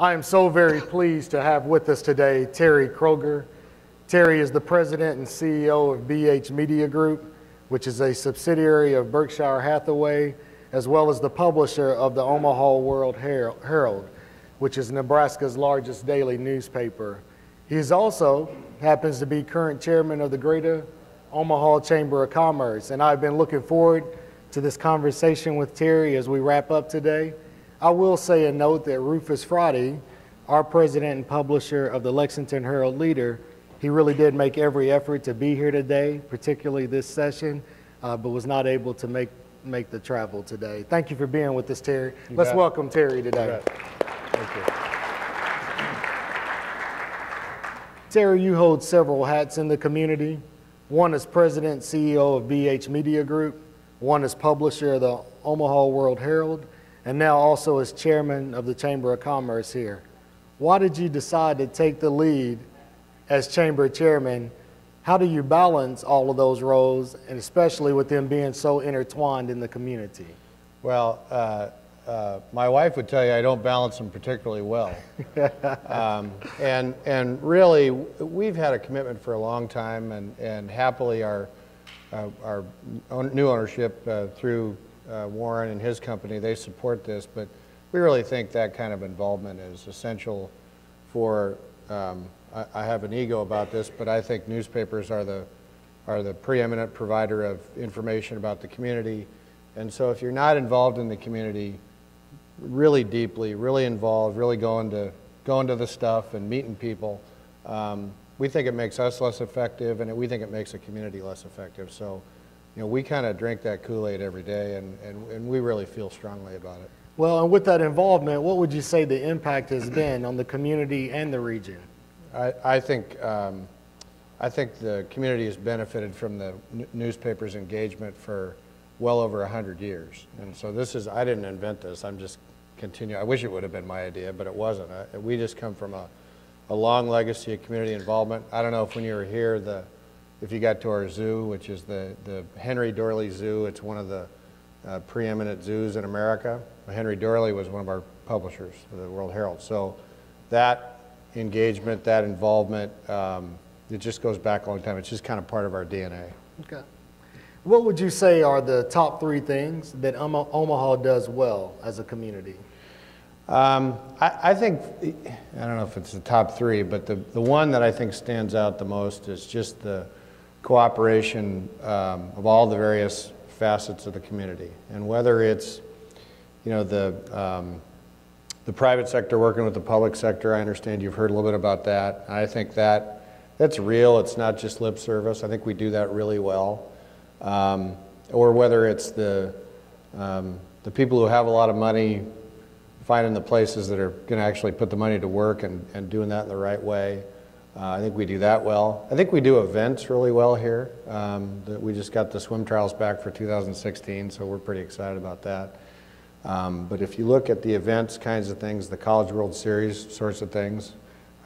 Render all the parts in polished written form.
I am so very pleased to have with us today Terry Kroeger. Terry is the president and CEO of BH Media Group, which is a subsidiary of Berkshire Hathaway, as well as the publisher of the Omaha World-Herald, which is Nebraska's largest daily newspaper. He is also happens to be current chairman of the Greater Omaha Chamber of Commerce, and I've been looking forward to this conversation with Terry as we wrap up today. I will say a note that Rufus Friday, our president and publisher of the Lexington Herald Leader, he really did make every effort to be here today, particularly this session, but was not able to make the travel today. Thank you for being with us, Terry. Let's welcome Terry today. Thank you. Terry, you hold several hats in the community. One is president, CEO of BH Media Group. One is publisher of the Omaha World-Herald, and now also as chairman of the Chamber of Commerce here. Why did you decide to take the lead as chamber chairman? How do you balance all of those roles, and especially with them being so intertwined in the community? Well, my wife would tell you I don't balance them particularly well. And really, we've had a commitment for a long time, and happily our new ownership through Warren and his company, they support this, but we really think that kind of involvement is essential for, I have an ego about this, but I think newspapers are the preeminent provider of information about the community. And so if you're not involved in the community really deeply, really involved, really going to the stuff and meeting people, we think it makes us less effective, and we think it makes the community less effective. So, you know, we kind of drink that Kool-Aid every day, and we really feel strongly about it. Well, and with that involvement, what would you say the impact has been on the community and the region? I think the community has benefited from the newspaper's engagement for well over 100 years. And so this is, I didn't invent this, I'm just continuing. I wish it would have been my idea, but it wasn't. We just come from a long legacy of community involvement. I don't know if when you were here, if you got to our zoo, which is the Henry Doorly Zoo, it's one of the preeminent zoos in America. Henry Doorly was one of our publishers of the World-Herald. So that engagement, that involvement, it just goes back a long time. It's just kind of part of our DNA. Okay. What would you say are the top 3 things that Omaha does well as a community? I think, I don't know if it's the top 3, but the one that I think stands out the most is just the cooperation of all the various facets of the community. And whether it's, you know, the private sector working with the public sector, I understand you've heard a little bit about that. I think that's real. It's not just lip service. I think we do that really well. Or whether it's the people who have a lot of money finding the places that are going to actually put the money to work and doing that in the right way. I think we do that well. I think we do events really well here. We just got the swim trials back for 2016, so we're pretty excited about that. But if you look at the events kinds of things, the College World Series sorts of things,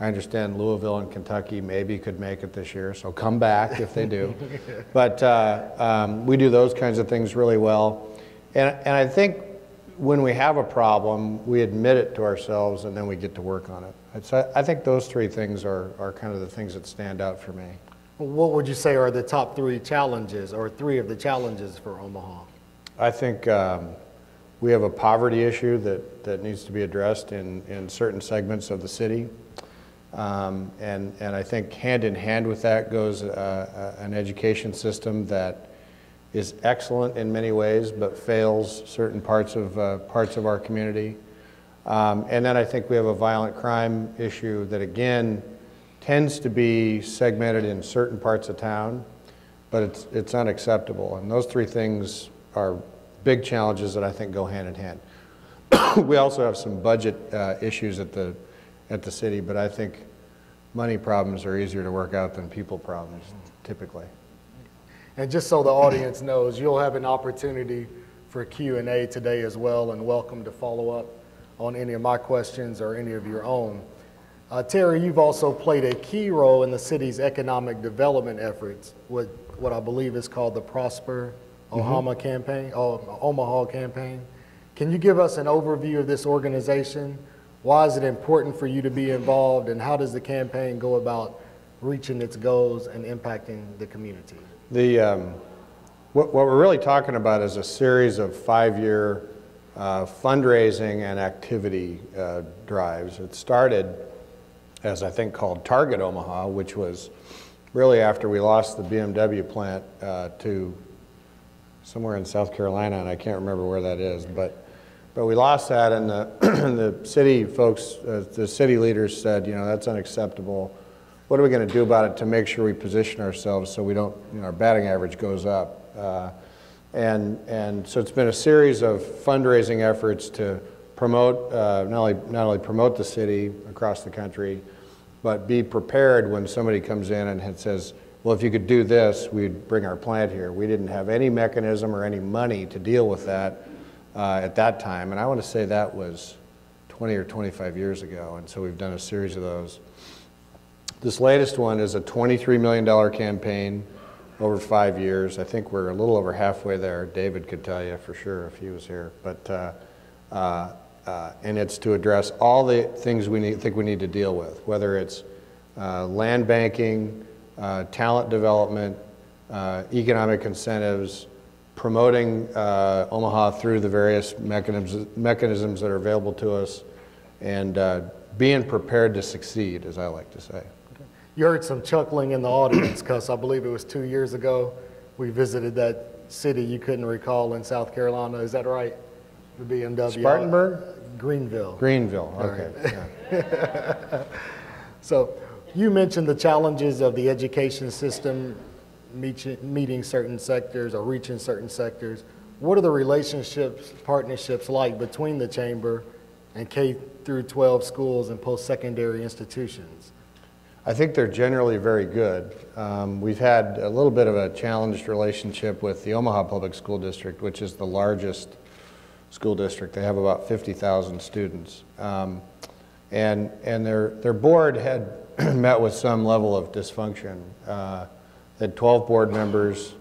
I understand Louisville and Kentucky maybe could make it this year, so come back if they do. But we do those kinds of things really well. And I think when we have a problem, we admit it to ourselves and then we get to work on it. I think those 3 things are kind of the things that stand out for me. What would you say are the top 3 challenges, or 3 of the challenges for Omaha? I think we have a poverty issue that needs to be addressed in certain segments of the city. And I think hand in hand with that goes an education system that is excellent in many ways, but fails certain parts of our community. And then I think we have a violent crime issue that, again, tends to be segmented in certain parts of town, but it's unacceptable. And those 3 things are big challenges that I think go hand in hand. We also have some budget issues at the city, but I think money problems are easier to work out than people problems, typically. And just so the audience knows, you'll have an opportunity for Q&A today as well, and welcome to follow up on any of my questions or any of your own. Terry, you've also played a key role in the city's economic development efforts, what I believe is called the Prosper Omaha campaign. Can you give us an overview of this organization? Why is it important for you to be involved, and how does the campaign go about reaching its goals and impacting the community? What we're really talking about is a series of 5-year fundraising and activity drives. It started as I think called Target Omaha, which was really after we lost the BMW plant to somewhere in South Carolina, and I can't remember where that is, but we lost that, and the city folks, the city leaders said, you know, that's unacceptable. What are we going to do about it to make sure we position ourselves so we don't, you know, our batting average goes up? And so it's been a series of fundraising efforts to promote, not only promote the city across the country, but be prepared when somebody comes in and says, well, if you could do this, we'd bring our plant here. We didn't have any mechanism or any money to deal with that at that time. And I want to say that was 20 or 25 years ago. And so we've done a series of those. This latest one is a $23 million campaign over 5 years. I think we're a little over halfway there. David could tell you for sure if he was here. But and it's to address all the things we think we need to deal with, whether it's land banking, talent development, economic incentives, promoting Omaha through the various mechanisms that are available to us, and being prepared to succeed, as I like to say. You heard some chuckling in the audience because I believe it was 2 years ago we visited that city you couldn't recall in South Carolina. Is that right? The BMW. Spartanburg? Greenville. Greenville, okay. Right. Yeah. So you mentioned the challenges of the education system meeting certain sectors or reaching certain sectors. What are the relationships, partnerships like between the Chamber and K through 12 schools and post-secondary institutions? I think they're generally very good. We've had a little bit of a challenged relationship with the Omaha Public School District, which is the largest school district. They have about 50,000 students. And their board had met with some level of dysfunction. They had 12 board members,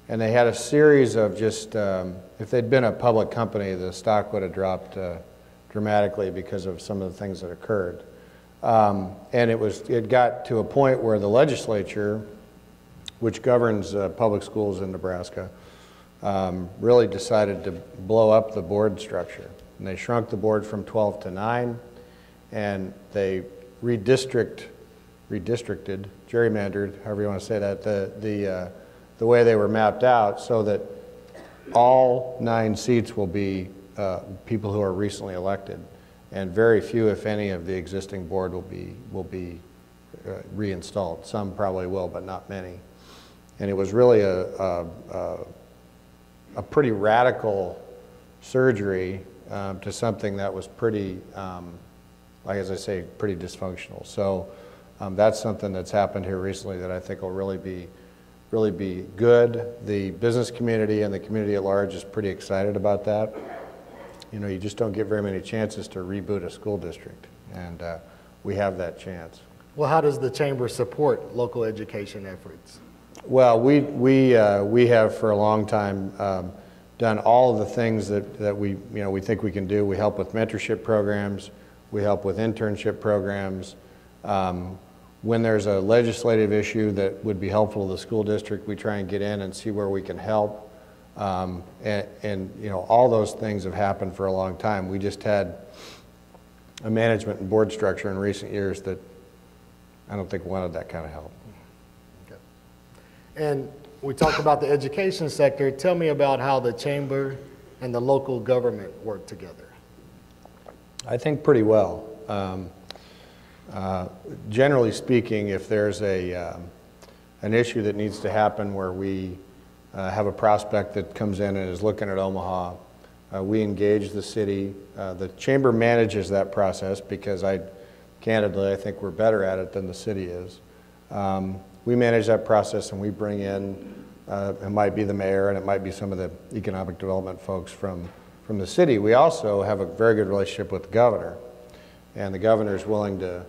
and they had a series of just, if they'd been a public company, the stock would have dropped dramatically because of some of the things that occurred. And it got to a point where the legislature, which governs public schools in Nebraska, really decided to blow up the board structure. And they shrunk the board from 12 to 9, and they redistricted, gerrymandered, however you want to say that, the way they were mapped out so that all 9 seats will be people who are recently elected, and very few, if any, of the existing board will be reinstalled. Some probably will, but not many. And it was really a pretty radical surgery to something that was pretty, like as I say, pretty dysfunctional. So that's something that's happened here recently that I think will really be good. The business community and the community at large is pretty excited about that. You know, you just don't get very many chances to reboot a school district, and we have that chance. Well, how does the Chamber support local education efforts? Well, we have for a long time done all of the things that we think we can do. We help with mentorship programs. We help with internship programs. When there's a legislative issue that would be helpful to the school district, we try and get in and see where we can help. And you know, all those things have happened for a long time. We just had a management and board structure in recent years that I don't think wanted that kind of help. Okay. And we talked about the education sector. Tell me about how the Chamber and the local government work together. I think pretty well. Generally speaking, if there's an issue that needs to happen where we have a prospect that comes in and is looking at Omaha, we engage the city. The Chamber manages that process because candidly, I think we're better at it than the city is. We manage that process, and we bring in, it might be the mayor and it might be some of the economic development folks from the city. We also have a very good relationship with the governor, and the governor is willing to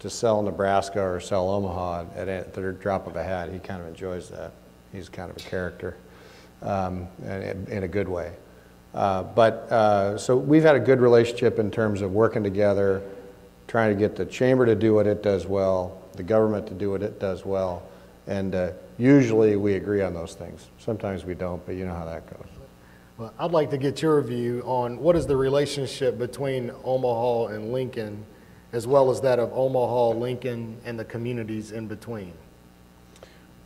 sell Nebraska or sell Omaha at the drop of a hat. He kind of enjoys that. He's kind of a character in a good way. So we've had a good relationship in terms of working together, trying to get the chamber to do what it does well, the government to do what it does well, and usually we agree on those things. Sometimes we don't, but you know how that goes. Well, I'd like to get your view on what is the relationship between Omaha and Lincoln, as well as that of Omaha, Lincoln, and the communities in between.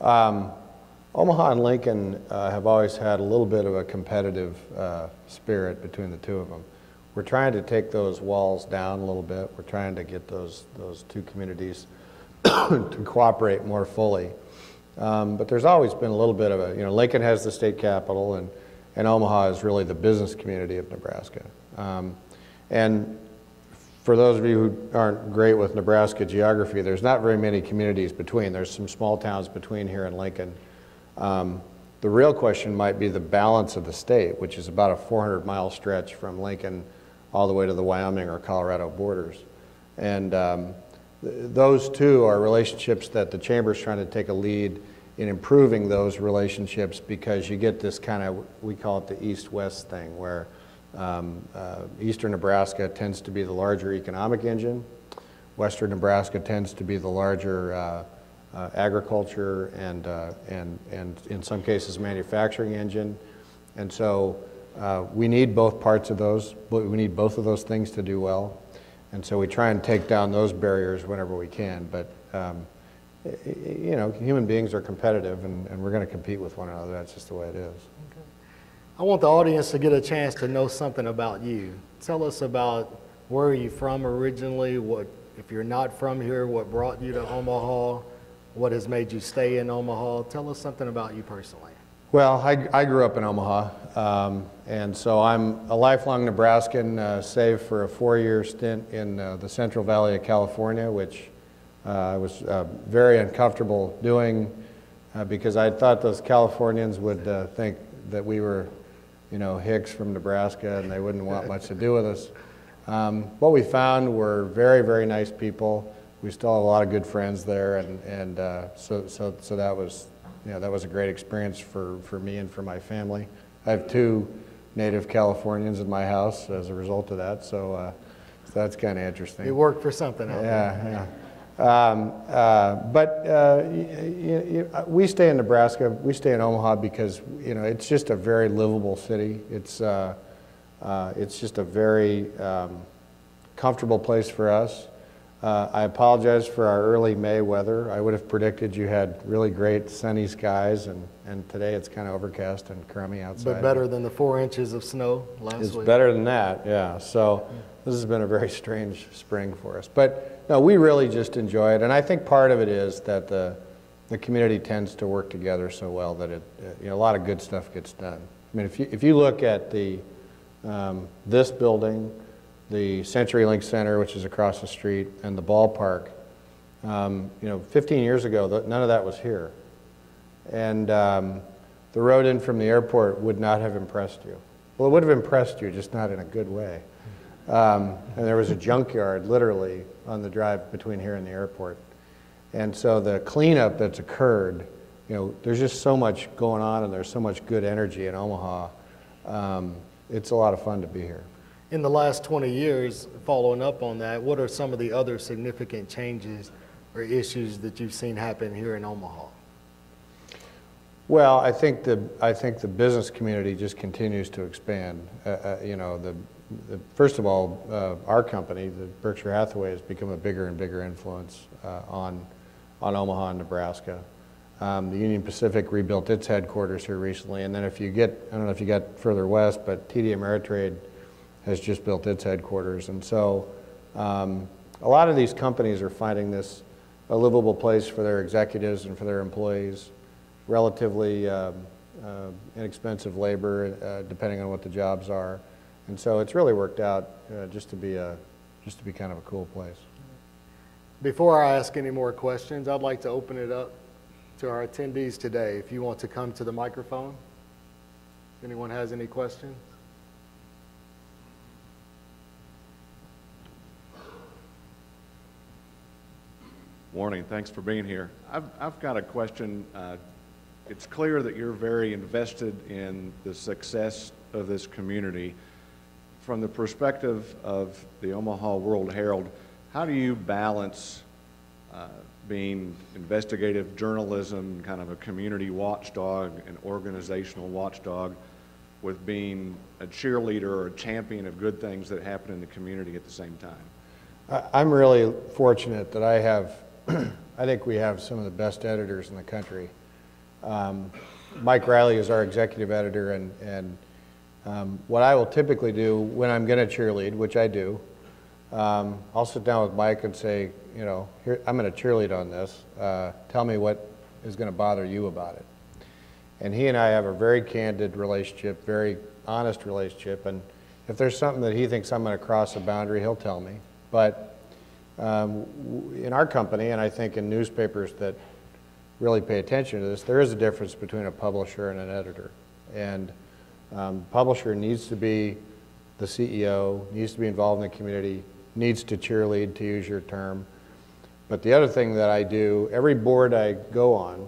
Omaha and Lincoln have always had a little bit of a competitive spirit between the two of them. We're trying to take those walls down a little bit. We're trying to get those two communities to cooperate more fully. But there's always been a little bit of a, Lincoln has the state capital, and Omaha is really the business community of Nebraska. And for those of you who aren't great with Nebraska geography, there's not very many communities between. There's some small towns between here and Lincoln. The real question might be the balance of the state, which is about a 400-mile stretch from Lincoln all the way to the Wyoming or Colorado borders. And those two are relationships that the chamber is trying to take a lead in improving those relationships, because you get this kind of, we call it the east-west thing, where eastern Nebraska tends to be the larger economic engine. Western Nebraska tends to be the larger agriculture and in some cases manufacturing engine. And so we need both parts of those, but we need both of those things to do well. And so we try and take down those barriers whenever we can. But human beings are competitive, and we're going to compete with one another. That's just the way it is. Okay. I want the audience to get a chance to know something about you. Tell us about where are you from originally, what, if you're not from here, what brought you to Omaha, what has made you stay in Omaha. Tell us something about you personally. Well, I grew up in Omaha, and so I'm a lifelong Nebraskan, save for a 4-year stint in the Central Valley of California, which I was very uncomfortable doing because I thought those Californians would think that we were, hicks from Nebraska, and they wouldn't want much to do with us. What we found were very, very nice people. We still have a lot of good friends there, and so that was, that was a great experience for me and for my family. I have 2 native Californians in my house as a result of that, so that's kind of interesting. You worked for something out there. But we stay in Nebraska. We stay in Omaha because it's just a very livable city. It's just a very comfortable place for us. I apologize for our early May weather. I would have predicted you had really great sunny skies, and today it's kind of overcast and crummy outside. But better than the 4 inches of snow last week. It's better than that, yeah. So this has been a very strange spring for us. But no, we really just enjoy it, and I think part of it is that the community tends to work together so well that a lot of good stuff gets done. I mean, if you look at this building, the CenturyLink Center, which is across the street, and the ballpark, 15 years ago, none of that was here. And the road in from the airport would not have impressed you. Well, it would have impressed you, just not in a good way. And there was a junkyard, literally, on the drive between here and the airport. And so the cleanup that's occurred, there's just so much going on, and there's so much good energy in Omaha. It's a lot of fun to be here. In the last 20 years, following up on that, what are some of the other significant changes or issues that you've seen happen here in Omaha? Well, I think the business community just continues to expand. First of all, our company, the Berkshire Hathaway, has become a bigger and bigger influence on Omaha and Nebraska. The Union Pacific rebuilt its headquarters here recently, and then if you get, I don't know if you got further west, but TD Ameritrade has just built its headquarters. And so a lot of these companies are finding this a livable place for their executives and for their employees, relatively inexpensive labor, depending on what the jobs are. And so it's really worked out just to be kind of a cool place. Before I ask any more questions, I'd like to open it up to our attendees today. If you want to come to the microphone, if anyone has any questions. Morning, thanks for being here. I've got a question. It's clear that you're very invested in the success of this community. From the perspective of the Omaha World-Herald, how do you balance being investigative journalism, kind of a community watchdog, an organizational watchdog, with being a cheerleader or a champion of good things that happen in the community at the same time? I'm really fortunate that I have, I think we have some of the best editors in the country. Mike Riley is our executive editor, and what I will typically do when I'm going to cheerlead, which I do, I'll sit down with Mike and say, you know, here, I'm going to cheerlead on this. Tell me what is going to bother you about it. And he and I have a very candid relationship, very honest relationship, and if there's something that he thinks I'm going to cross a boundary, he'll tell me. But in our company, and I think in newspapers that really pay attention to this, there is a difference between a publisher and an editor. And publisher needs to be the CEO, needs to be involved in the community, needs to cheerlead, to use your term. But the other thing that I do, every board I go on,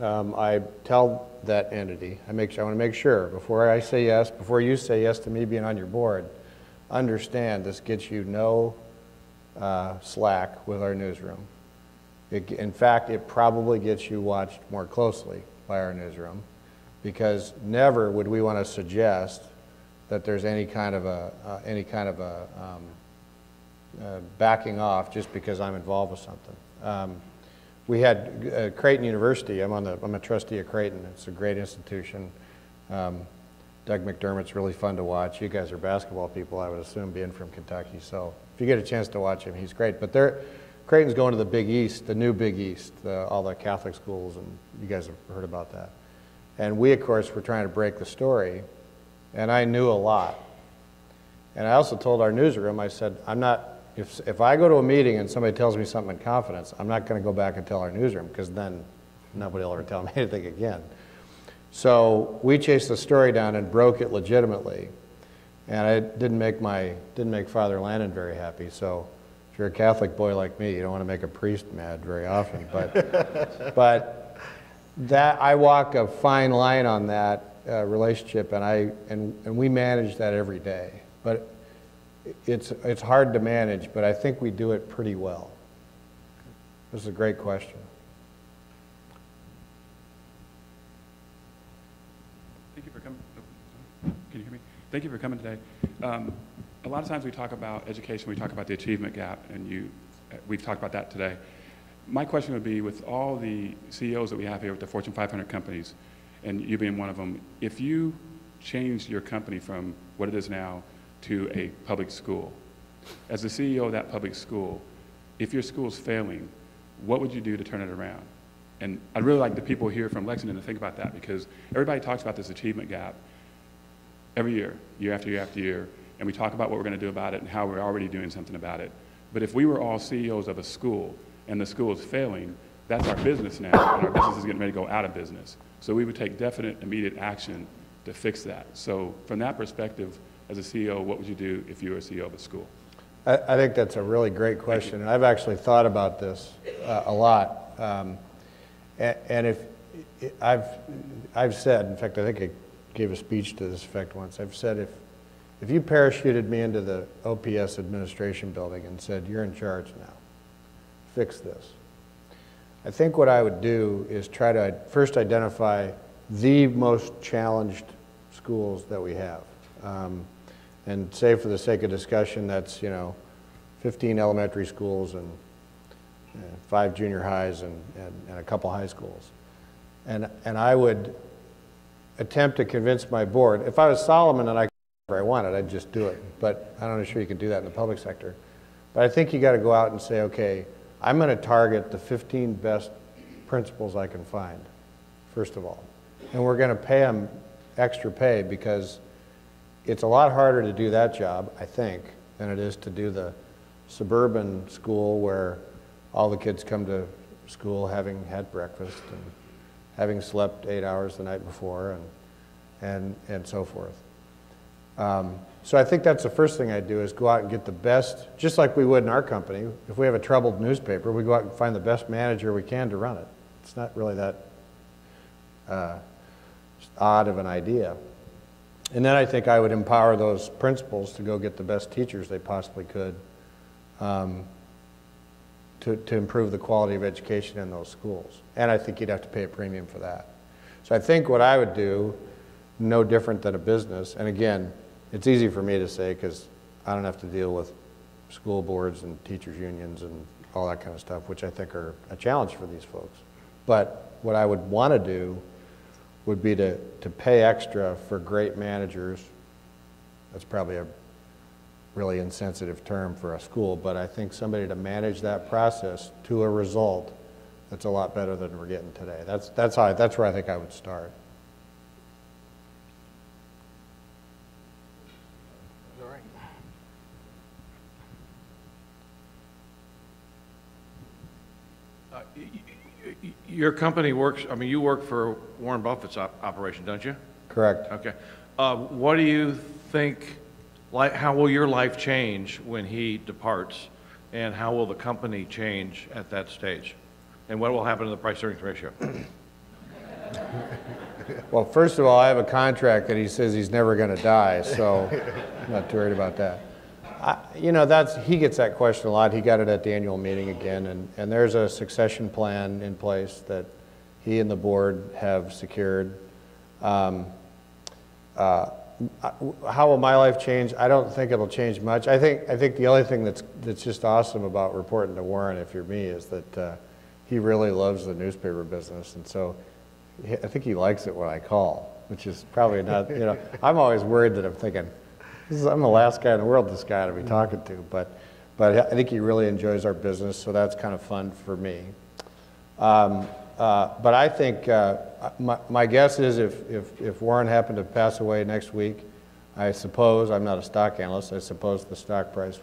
I tell that entity, I want to make sure, before I say yes, before you say yes to me being on your board, understand this gets you no slack with our newsroom. In fact, it probably gets you watched more closely by our newsroom, because never would we want to suggest that there's any kind of a backing off just because I'm involved with something. We had Creighton University. I'm a trustee of Creighton. It's a great institution. Doug McDermott's really fun to watch. You guys are basketball people, I would assume, being from Kentucky. So if you get a chance to watch him, he's great. But Creighton's going to the Big East, the new Big East, all the Catholic schools, and you guys have heard about that. And we, of course, were trying to break the story, and I knew a lot. And I also told our newsroom, I said, if I go to a meeting and somebody tells me something in confidence, I'm not going to go back and tell our newsroom, because then nobody will ever tell me anything again. So we chased the story down and broke it legitimately. And I didn't make Father Landon very happy. So if you're a Catholic boy like me, you don't want to make a priest mad very often. But that, I walk a fine line on that relationship, and we manage that every day. But it's hard to manage, but I think we do it pretty well. This is a great question. Thank you for coming. Can you hear me? Thank you for coming today. A lot of times we talk about education, we talk about the achievement gap, and we've talked about that today. My question would be, with all the CEOs that we have here with the Fortune 500 companies, and you being one of them, if you changed your company from what it is now to a public school, as the CEO of that public school, if your school's failing, what would you do to turn it around? And I'd really like the people here from Lexington to think about that, because everybody talks about this achievement gap every year, year after year after year, and we talk about what we're going to do about it and how we're already doing something about it. But if we were all CEOs of a school and the school is failing, that's our business now, and our business is getting ready to go out of business. So we would take definite, immediate action to fix that. So from that perspective, as a CEO, what would you do if you were a CEO of a school? I think that's a really great question, and I've actually thought about this a lot. And if I've said, in fact, I think I gave a speech to this effect once. I've said, if you parachuted me into the OPS administration building and said, you're in charge now, fix this, I think what I would do is try to first identify the most challenged schools that we have. And say, for the sake of discussion, that's 15 elementary schools and 5 junior highs and a couple high schools. And I would attempt to convince my board. If I was Solomon and I could do whatever I wanted, I'd just do it. But I'm not sure you can do that in the public sector. But I think you got to go out and say, okay, I'm going to target the 15 best principals I can find, first of all. And we're going to pay them extra pay, because it's a lot harder to do that job, I think, than it is to do the suburban school where all the kids come to school having had breakfast and having slept 8 hours the night before and so forth. So I think that's the first thing I'd do, is go out and get the best, just like we would in our company. If we have a troubled newspaper, we go out and find the best manager we can to run it. It's not really that odd of an idea. And then I think I would empower those principals to go get the best teachers they possibly could to improve the quality of education in those schools. And I think you'd have to pay a premium for that. So I think what I would do, no different than a business, and again, it's easy for me to say because I don't have to deal with school boards and teachers unions and all that kind of stuff, which I think are a challenge for these folks. But what I would want to do would be to pay extra for great managers. That's probably a really insensitive term for a school, but I think somebody to manage that process to a result that's a lot better than we're getting today. That's where I think I would start. All right. Your company works, I mean, you work for Warren Buffett's operation, don't you? Correct. Okay. What do you think, how will your life change when he departs? And how will the company change at that stage? And what will happen to the price-earnings ratio? Well, first of all, I have a contract that he says he's never going to die, so I'm not too worried about that. You know, he gets that question a lot. He got it at the annual meeting again, and there's a succession plan in place that he and the board have secured. How will my life change? I don't think it'll change much. I think the only thing that's just awesome about reporting to Warren, if you're me, is that he really loves the newspaper business, and so I think he likes it when I call, which is probably not, you know, I'm always worried that I'm thinking, I'm the last guy in the world this guy to be talking to, but I think he really enjoys our business, so that's kind of fun for me. But I think my guess is if Warren happened to pass away next week, I suppose, I'm not a stock analyst, I suppose the stock price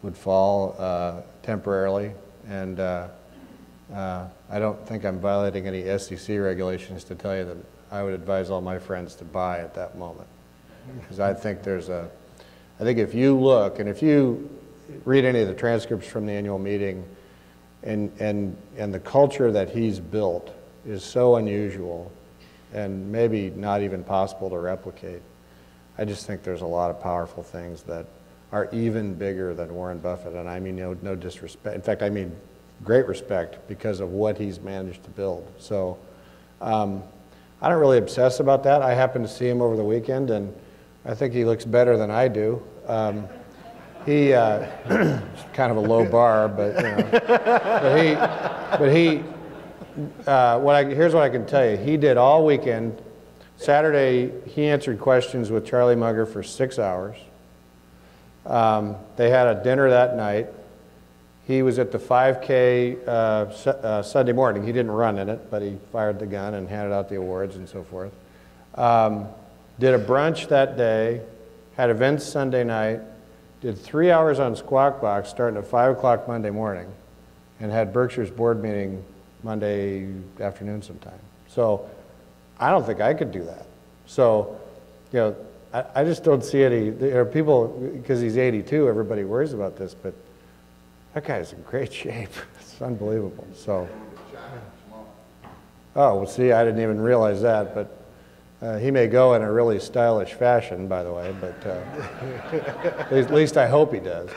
would fall temporarily, and I don't think I'm violating any SEC regulations to tell you that I would advise all my friends to buy at that moment. Because I think I think if you look, and if you read any of the transcripts from the annual meeting, and the culture that he's built is so unusual and maybe not even possible to replicate. I just think there's a lot of powerful things that are even bigger than Warren Buffett, and I mean no disrespect. In fact, I mean great respect because of what he's managed to build. So I don't really obsess about that. I happened to see him over the weekend, and I think he looks better than I do. He it's kind of a low bar, but you know, here's what I can tell you. He did all weekend. Saturday, he answered questions with Charlie Munger for 6 hours. They had a dinner that night. He was at the 5K Sunday morning. He didn't run in it, but he fired the gun and handed out the awards and so forth. Did a brunch that day, had events Sunday night, did 3 hours on Squawk Box starting at 5 o'clock Monday morning, and had Berkshire's board meeting Monday afternoon sometime. So I don't think I could do that. So, you know, I just don't see any, there are people, because he's 82, everybody worries about this, but that guy's in great shape. It's unbelievable. So, oh, well, see, I didn't even realize that, but he may go in a really stylish fashion, by the way, but at least I hope he does.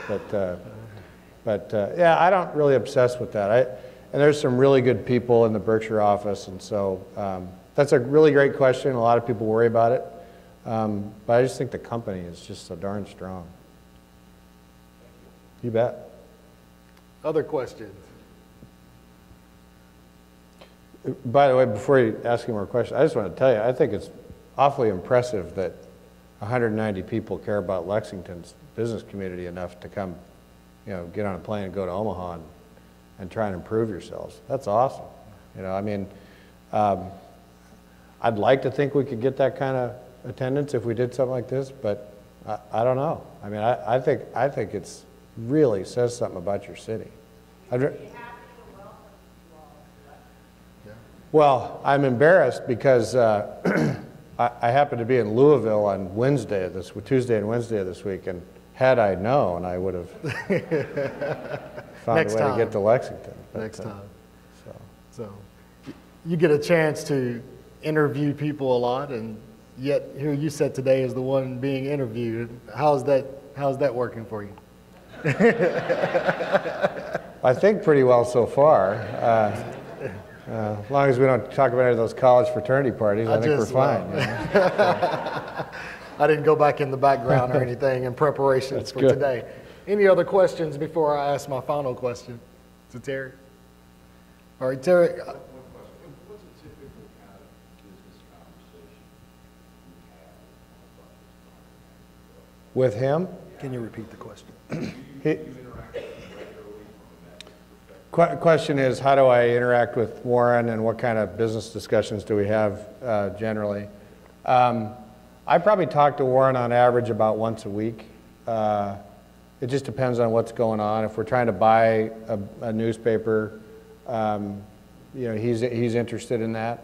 But yeah, I don't really obsess with that. And there's some really good people in the Berkshire office, and so that's a really great question. A lot of people worry about it, but I just think the company is just so darn strong. You bet. Other questions? By the way, before you ask any more questions, I just want to tell you, I think it's awfully impressive that 190 people care about Lexington's business community enough to come, you know, get on a plane and go to Omaha and try and improve yourselves. That's awesome. You know, I mean, I'd like to think we could get that kind of attendance if we did something like this, but I don't know. I mean, I think it's really says something about your city. Well, I'm embarrassed because I happen to be in Louisville on Tuesday and Wednesday of this week, and had I known, I would have found a way to get to Lexington. But, next time. So you get a chance to interview people a lot, and yet here you said today as the one being interviewed. How's that working for you? I think pretty well so far. As long as we don't talk about any of those college fraternity parties, I think we're fine. You know? I didn't go back in the background or anything in preparation for today. Any other questions before I ask my final question to Terry? All right, Terry. What's a typical kind of business conversation you have With him? Can you repeat the question? Question is, how do I interact with Warren, and what kind of business discussions do we have generally? I probably talk to Warren on average about once a week. It just depends on what's going on. If we're trying to buy a newspaper, you know, he's interested in that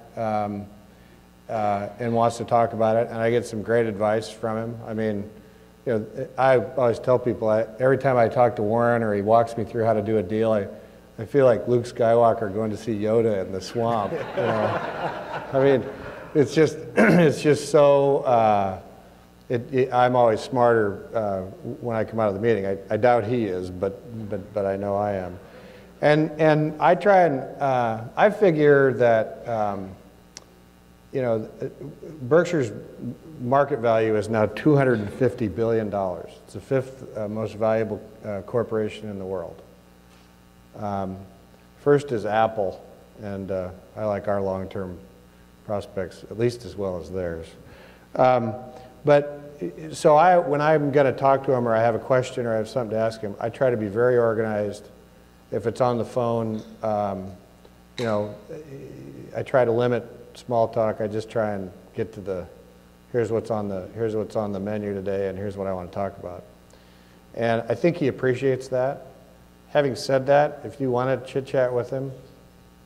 and wants to talk about it, and I get some great advice from him. I mean, you know, I always tell people, every time I talk to Warren or he walks me through how to do a deal, I feel like Luke Skywalker going to see Yoda in the swamp. You know? I mean, it's just so. I'm always smarter when I come out of the meeting. I doubt he is, but I know I am. And I try and I figure that you know, Berkshire's market value is now $250 billion. It's the fifth most valuable corporation in the world. First is Apple, and I like our long-term prospects at least as well as theirs. So when I'm going to talk to him, or I have a question, or I have something to ask him, I try to be very organized. If it's on the phone, you know, I try to limit small talk. I just try and get to the here's what's on the menu today, and here's what I want to talk about. And I think he appreciates that. Having said that, if you want to chit-chat with him,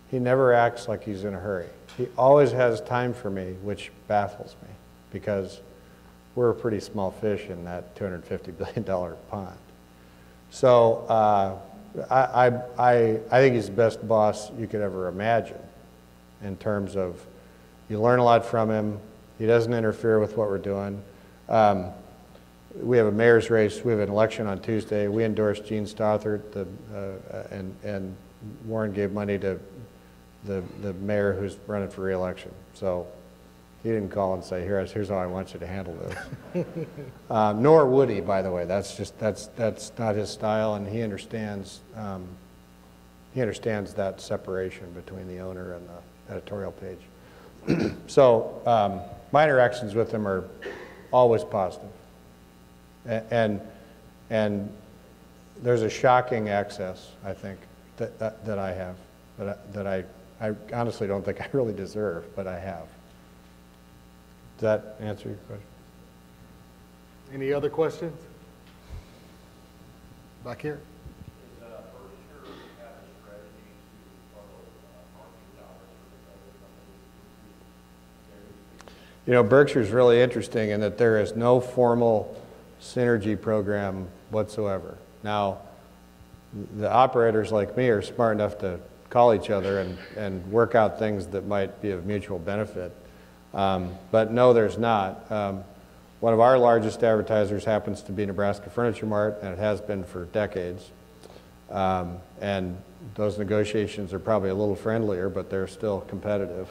he never acts like he's in a hurry. He always has time for me, which baffles me, because we're a pretty small fish in that $250 billion pond. So I think he's the best boss you could ever imagine, in terms of you learn a lot from him. He doesn't interfere with what we're doing. We have a mayor's race. We have an election on Tuesday. We endorsed Gene Stothert, and Warren gave money to the mayor who's running for re-election. So he didn't call and say, here's how I want you to handle this. Nor would he, by the way. That's not his style, and he understands that separation between the owner and the editorial page. So my interactions with him are always positive. And there's a shocking access, I think, that I have, that I honestly don't think I really deserve, but I have. Does that answer your question? Any other questions? Back here. Is Berkshire have a strategy to funnel marketing dollars for the company? You know, Berkshire's really interesting in that there is no formal synergy program whatsoever. Now, the operators like me are smart enough to call each other and work out things that might be of mutual benefit. But no, there's not. One of our largest advertisers happens to be Nebraska Furniture Mart, and it has been for decades. And those negotiations are probably a little friendlier, but they're still competitive,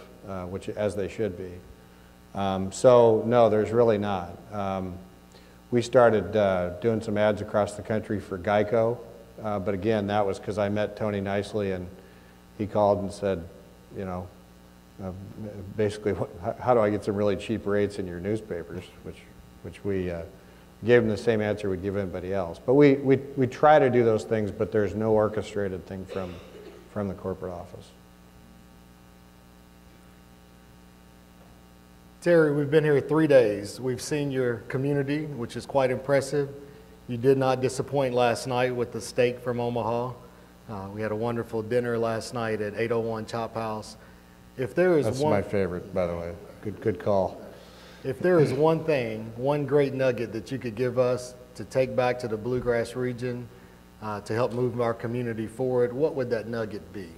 which as they should be. So no, there's really not. We started doing some ads across the country for Geico, but again, that was because I met Tony Nicely, and he called and said, you know, basically, how do I get some really cheap rates in your newspapers, which we gave him the same answer we'd give anybody else. But we try to do those things, but there's no orchestrated thing from the corporate office. Terry, we've been here 3 days. We've seen your community, which is quite impressive. You did not disappoint last night with the steak from Omaha. We had a wonderful dinner last night at 801 Chop House. If there is That's my favorite, by the way. Good call. If there is one thing, one great nugget that you could give us to take back to the Bluegrass region to help move our community forward, what would that nugget be?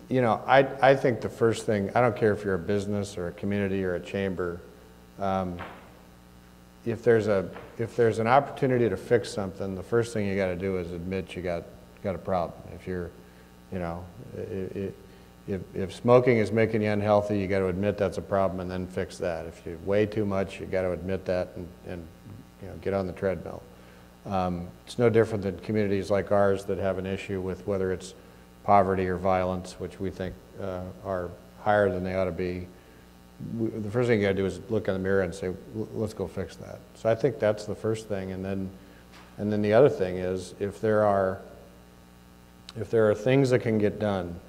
You know, I think the first thing, I don't care if you're a business or a community or a chamber, if there's an opportunity to fix something, the first thing you got to do is admit you got a problem. If you're, you know, if smoking is making you unhealthy, you got to admit that's a problem and then fix that. If you weigh too much, you got to admit that and you know, get on the treadmill. It's no different than communities like ours that have an issue with whether it's poverty or violence, which we think are higher than they ought to be. The first thing you got to do is look in the mirror and say, let's go fix that. So I think that's the first thing, and then the other thing is if there are things that can get done,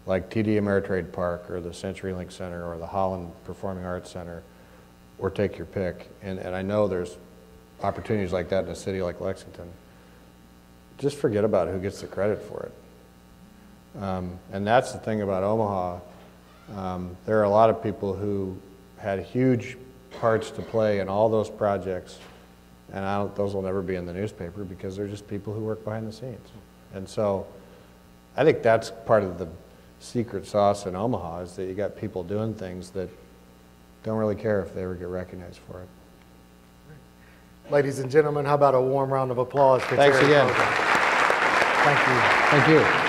like TD Ameritrade Park or the CenturyLink Center or the Holland Performing Arts Center, or take your pick, and I know there's opportunities like that in a city like Lexington, just forget about who gets the credit for it. And that's the thing about Omaha. There are a lot of people who had huge parts to play in all those projects, and those will never be in the newspaper because they're just people who work behind the scenes. And so I think that's part of the secret sauce in Omaha, is that you got people doing things that don't really care if they ever get recognized for it. Ladies and gentlemen, how about a warm round of applause for Thanks Terry again. Kroeger. Thank you. Thank you.